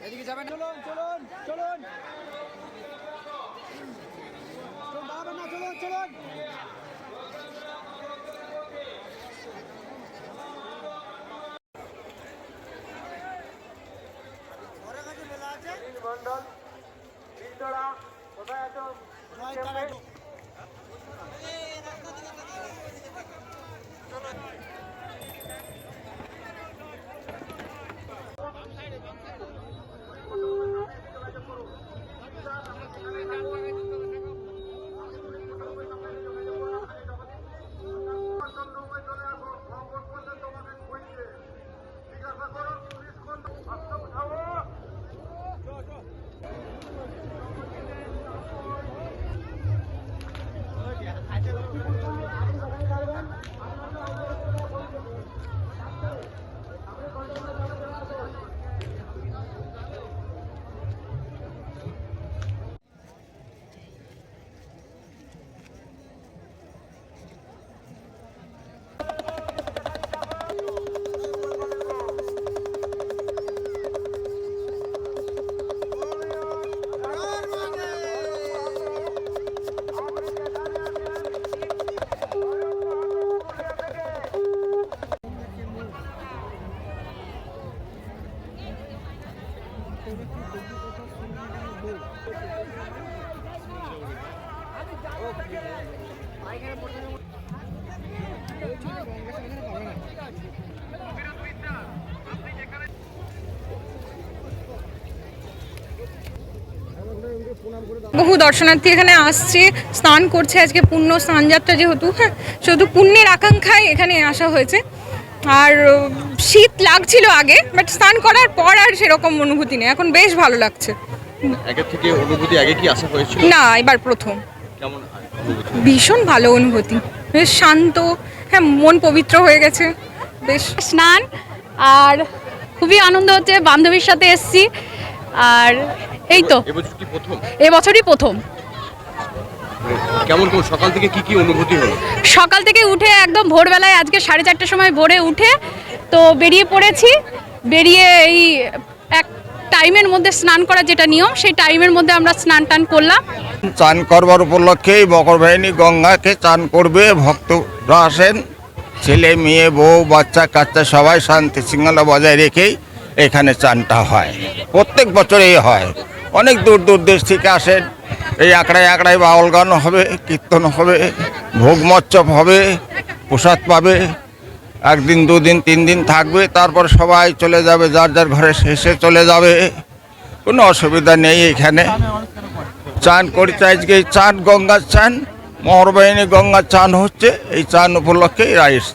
এদিকে যাবেন, চলুন চলুন চলুন দাঁড়াবেন না, চলুন চলুন। মন্ডল কোথায় আছো? বহু দর্শনার্থী এখানে আসছে, স্নান করছে। আজকে পুণ্য স্নানযাত্রা যেহেতু, হ্যাঁ, শুধু পুণ্যের আকাঙ্ক্ষায় এখানে আসা হয়েছে। আর শীত লাগছিল আগে, বাট স্নান করার পর আর সেরকম অনুভূতি নেই, এখন বেশ ভালো লাগছে। আগে থেকে অনুভূতি আগে কি আসা হয়েছিল? না, এবার প্রথম। কেমন? ভীষণ ভালো অনুভূতি, বেশ শান্ত, হ্যাঁ, মন পবিত্র হয়ে গেছে। বেশ স্নান আর খুবই আনন্দ হচ্ছে, বান্ধবীর সাথে এসেছি। আর এই তো এবছরই প্রথম। কেমন সকাল থেকে কি অনুভূতি হলো? সকাল থেকে উঠে একদম ভোরবেলায়, আজকে 4:30টার সময় ভোরে উঠে তো বেরিয়ে পড়েছি। বেরিয়ে এই এক টাইমের মধ্যে স্নান করা যেটা নিয়ম, সেই টাইমের মধ্যে আমরা স্নান টান করলাম। চান করবার উপলক্ষে মকরবাহিনী গঙ্গাকে চান করবে, ভক্তরা আসেন, ছেলে মেয়ে বউ বাচ্চা কাচ্চা সবাই শান্তি শৃঙ্খলা বজায় রেখেই এখানে চানটা হয়। প্রত্যেক বছরেই হয়। অনেক দূর দূর দেশ থেকে আসেন। এই আঁকড়ায় আঁকড়ায় বাউল গান হবে, কীর্তন হবে, ভোগ মচ্ছব হবে, প্রসাদ পাবে। একদিন দুদিন 3 দিন থাকবে, তারপর সবাই চলে যাবে, যার যার ঘরে শেষে চলে যাবে। কোনো অসুবিধা নেই। এখানে চান করতে আজকে চান, গঙ্গার চান, মকরবাহিনী গঙ্গার চান হচ্ছে। এই চান উপলক্ষে রাইস